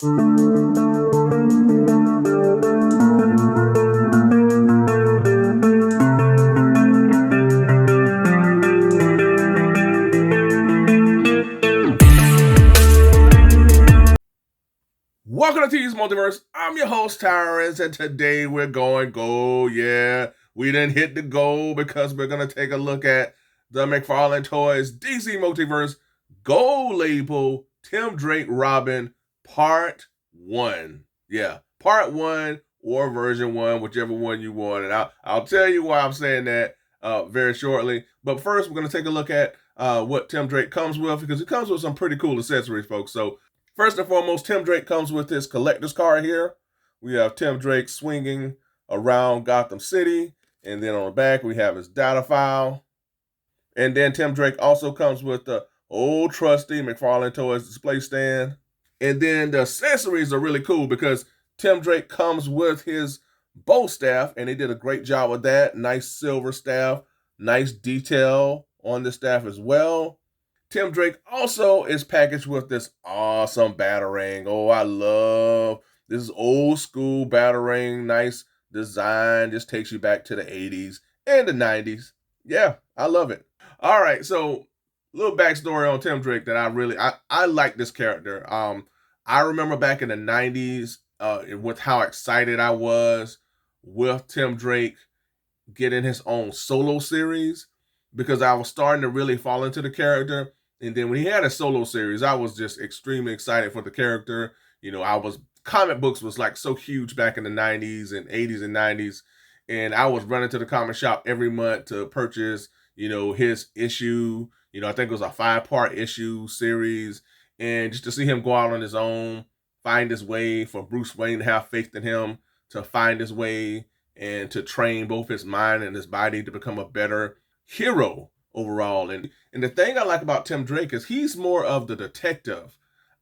Welcome to T's Multiverse. I'm your host, Tyrants, and today we're going gold. Yeah, we didn't hit the goal because we're going to take a look at the McFarlane Toys DC Multiverse Gold Label Tim Drake Robin Part 1. Yeah, Part 1 or Version 1, whichever one you want. And I'll tell you why I'm saying that very shortly. But first, we're going to take a look at what Tim Drake comes with, because it comes with some pretty cool accessories, folks. So first and foremost, Tim Drake comes with this collector's card here. We have Tim Drake swinging around Gotham City. And then on the back, we have his data file. And then Tim Drake also comes with the old trusty McFarlane Toys display stand. And then the accessories are really cool because Tim Drake comes with his bow staff, and they did a great job with that. Nice silver staff, nice detail on the staff as well. Tim Drake also is packaged with this awesome batarang. Oh, I love this old school batarang. Nice design. Just takes you back to the 80s and the 90s. Yeah, I love it. All right, so a little backstory on Tim Drake that I like this character. I remember back in the 90s with how excited I was with Tim Drake getting his own solo series, because I was starting to really fall into the character. And then when he had a solo series, I was just extremely excited for the character. You know, comic books was like so huge back in the 90s and 80s and 90s. And I was running to the comic shop every month to purchase, you know, his issue. You know, I think it was a 5-part issue series. And just to see him go out on his own, find his way, for Bruce Wayne to have faith in him, to find his way and to train both his mind and his body to become a better hero overall. And the thing I like about Tim Drake is he's more of the detective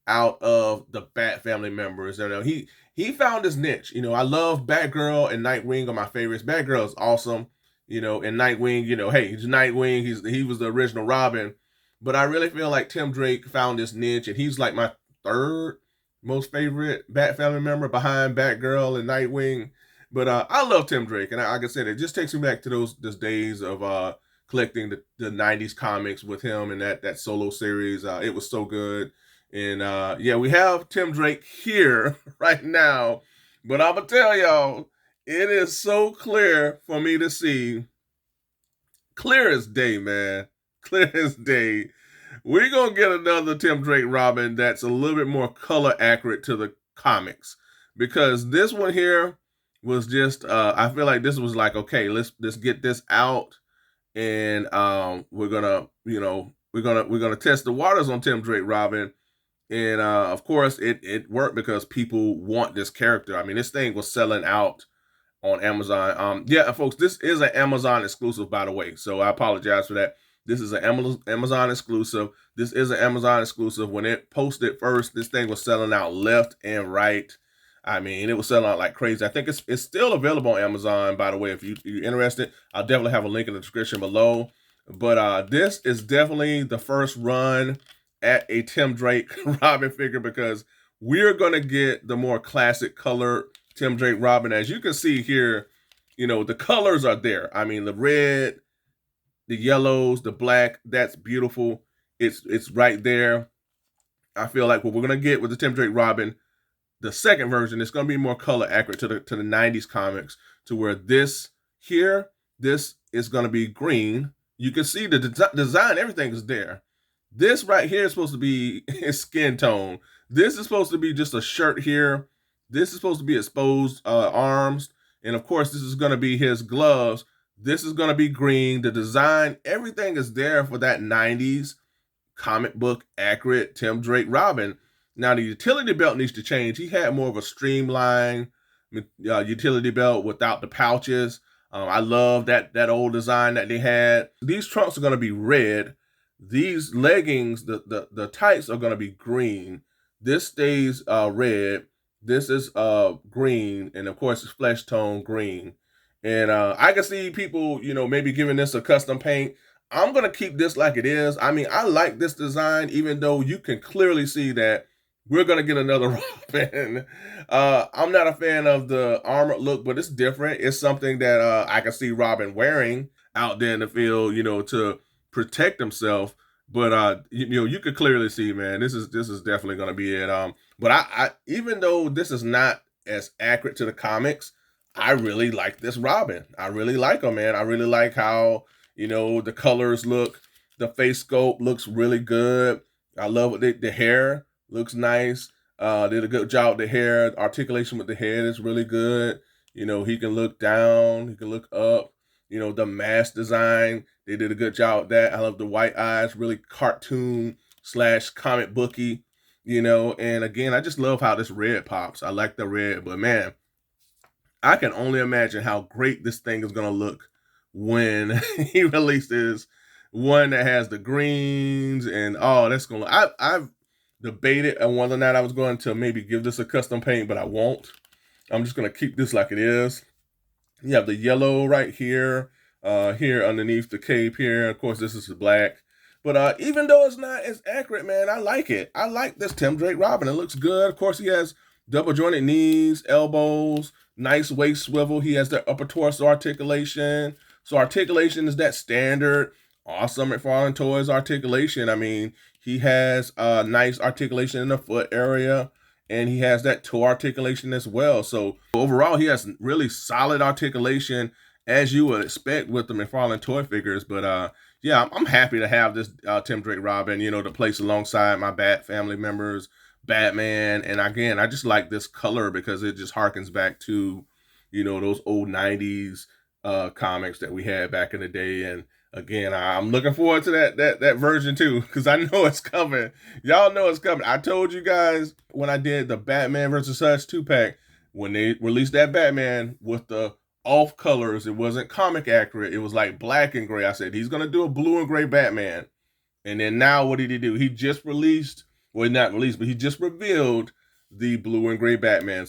out of the Bat family members. You know, he found his niche. You know, I love Batgirl and Nightwing are my favorites. Batgirl is awesome. You know, and Nightwing, you know, hey, he's Nightwing. He was the original Robin. But I really feel like Tim Drake found his niche, and he's like my third most favorite Bat family member behind Batgirl and Nightwing. But I love Tim Drake, and like I said, it just takes me back to those days of collecting the 90s comics with him and that solo series. It was so good. And yeah, we have Tim Drake here right now. But I'm going to tell y'all, it is so clear for me to see. Clear as day, man. Clear as day. We're going to get another Tim Drake Robin that's a little bit more color accurate to the comics. Because this one here was just, I feel like this was like, okay, let's get this out. And we're gonna test the waters on Tim Drake Robin, and of course it worked because people want this character. I mean, this thing was selling out on Amazon. Yeah, folks, this is an Amazon exclusive, by the way. So I apologize for that. This is an Amazon exclusive. This is an Amazon exclusive. When it posted first, this thing was selling out left and right. I mean, it was selling out like crazy. I think it's still available on Amazon, by the way. If you're interested, I'll definitely have a link in the description below. But this is definitely the first run at a Tim Drake Robin figure, because we're going to get the more classic colored Tim Drake Robin. As you can see here, you know, the colors are there. I mean, the red, the yellows, the black, that's beautiful. It's right there. I feel like what we're going to get with the Tim Drake Robin, the second version, is going to be more color accurate to the 90s comics, to where this is going to be green. You can see the design, everything is there. This right here is supposed to be his skin tone. This is supposed to be just a shirt here. This is supposed to be exposed arms. And of course, this is going to be his gloves. This is going to be green. The design, everything is there for that 90s comic book accurate Tim Drake Robin. Now, the utility belt needs to change. He had more of a streamlined utility belt without the pouches. I love that old design that they had. These trunks are going to be red. These leggings, the tights are going to be green. This stays red. This is green. And, of course, it's flesh tone green. And I can see people, you know, maybe giving this a custom paint. I'm going to keep this like it is. I mean, I like this design, even though you can clearly see that we're gonna get another Robin. I'm not a fan of the armored look, but it's different. It's something that I can see Robin wearing out there in the field, to protect himself. But you could clearly see, man, this is definitely gonna be it. But I even though this is not as accurate to the comics, I really like this Robin. I really like him, man. I really like how the colors look. The face sculpt looks really good. I love it. The hair looks nice. Did a good job with the hair. Articulation with the head is really good. He can look down. He can look up. The mask design, they did a good job with that. I love the white eyes, really cartoon / comic booky. And again, I just love how this red pops. I like the red, but man, I can only imagine how great this thing is gonna look when he releases one that has the greens and that's gonna. I've debated on whether or not I was going to maybe give this a custom paint, but I won't. I'm just gonna keep this like it is. You have the yellow right here, here underneath the cape here. Of course, this is the black. But even though it's not as accurate, man, I like it. I like this Tim Drake Robin. It looks good. Of course, he has double jointed knees, elbows, nice waist swivel. He has the upper torso articulation. So articulation is that standard awesome McFarlane Toys articulation. I mean, he has nice articulation in the foot area, and he has that toe articulation as well. So overall, he has really solid articulation, as you would expect with the McFarlane toy figures. But yeah, I'm happy to have this Tim Drake Robin, to place alongside my Bat family members, Batman. And again, I just like this color because it just harkens back to, those old 90s comics that we had back in the day. And again, I'm looking forward to that version too, because I know it's coming. Y'all know it's coming. I told you guys when I did the Batman versus Hush 2-pack, when they released that Batman with the off colors, it wasn't comic accurate. It was like black and gray. I said, he's going to do a blue and gray Batman. And then now what did he do? He just released, well, not released, but he just revealed the blue and gray Batman.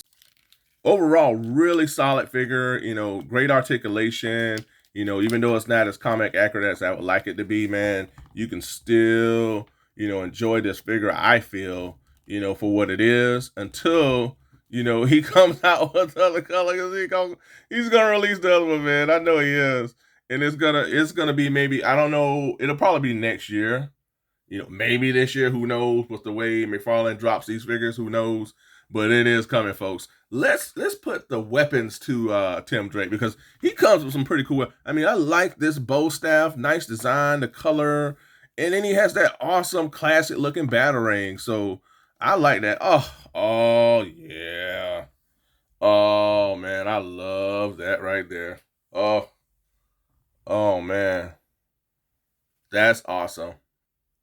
Overall, really solid figure, great articulation. Even though it's not as comic accurate as I would like it to be, man, you can still, enjoy this figure, I feel, for what it is until, he comes out with the other color. He's going to release the other one, man. I know he is. And it's gonna be maybe, I don't know, it'll probably be next year. Maybe this year, who knows, with the way McFarlane drops these figures, who knows? But it is coming, folks. Let's put the weapons to Tim Drake, because he comes with some pretty cool. I mean, I like this bow staff, nice design, the color, and then he has that awesome classic looking batarang. So I like that. Oh yeah. Oh man, I love that right there. Oh man, that's awesome.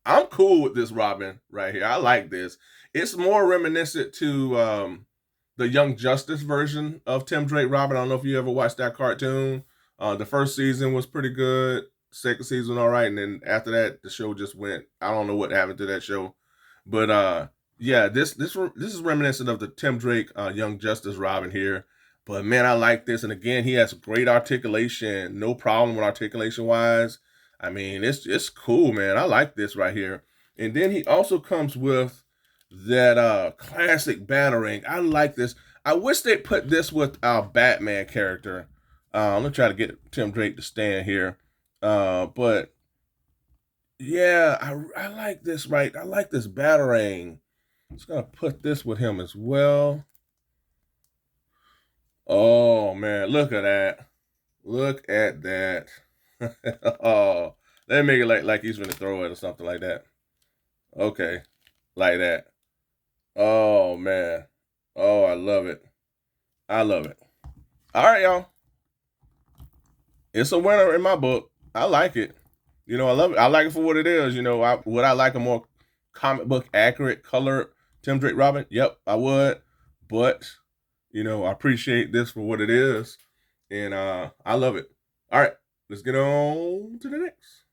I'm cool with this Robin right here. I like this. It's more reminiscent to the Young Justice version of Tim Drake Robin. I don't know if you ever watched that cartoon. The first season was pretty good. Second season, all right. And then after that, the show just went. I don't know what happened to that show. But yeah, this is reminiscent of the Tim Drake Young Justice Robin here. But man, I like this. And again, he has great articulation. No problem with articulation wise. I mean, it's cool, man. I like this right here. And then he also comes with that classic batarang. I like this. I wish they put this with our Batman character. I'm gonna try to get Tim Drake to stand here. But yeah, I like this, right? I like this batarang. I'm just gonna put this with him as well. Oh man, look at that. Look at that. Oh, let me make it like he's gonna throw it or something like that. Okay, like that. Oh man. Oh, I love it. I love it. All right, y'all. It's a winner in my book. I like it. I love it. I like it for what it is. Would I like a more comic book accurate color Tim Drake Robin? Yep, I would. But I appreciate this for what it is, and I love it. All right, let's get on to the next.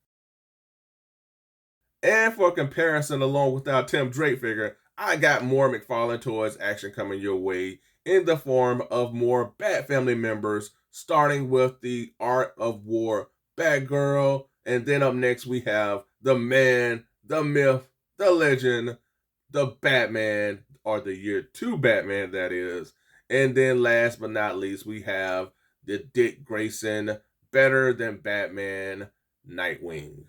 And for comparison, along with our Tim Drake figure, I got more McFarlane Toys action coming your way in the form of more Bat family members, starting with the Art of War Batgirl. And then up next, we have the man, the myth, the legend, the Batman, or the year 2 Batman, that is. And then last but not least, we have the Dick Grayson Better Than Batman Nightwing.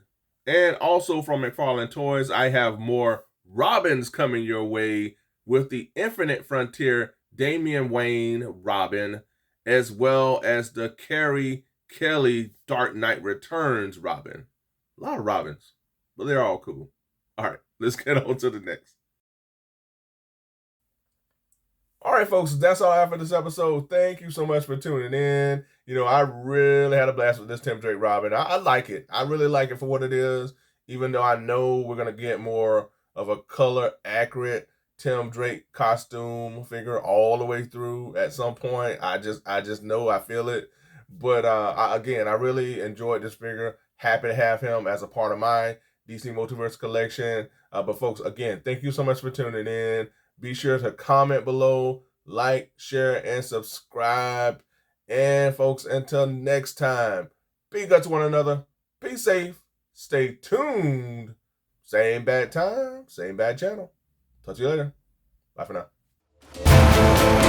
And also from McFarlane Toys, I have more Robins coming your way with the Infinite Frontier Damian Wayne Robin, as well as the Carrie Kelly Dark Knight Returns Robin. A lot of Robins, but they're all cool. All right, let's get on to the next. All right, folks, that's all I have for this episode. Thank you so much for tuning in. I really had a blast with this Tim Drake Robin. I like it. I really like it for what it is, even though I know we're going to get more of a color accurate Tim Drake costume figure all the way through at some point. I just know, I feel it. But again, I really enjoyed this figure. Happy to have him as a part of my DC Multiverse collection. But folks, again, thank you so much for tuning in. Be sure to comment below, like, share, and subscribe. And folks, until next time, be good to one another. Be safe. Stay tuned. Same bad time, same bad channel. Talk to you later. Bye for now.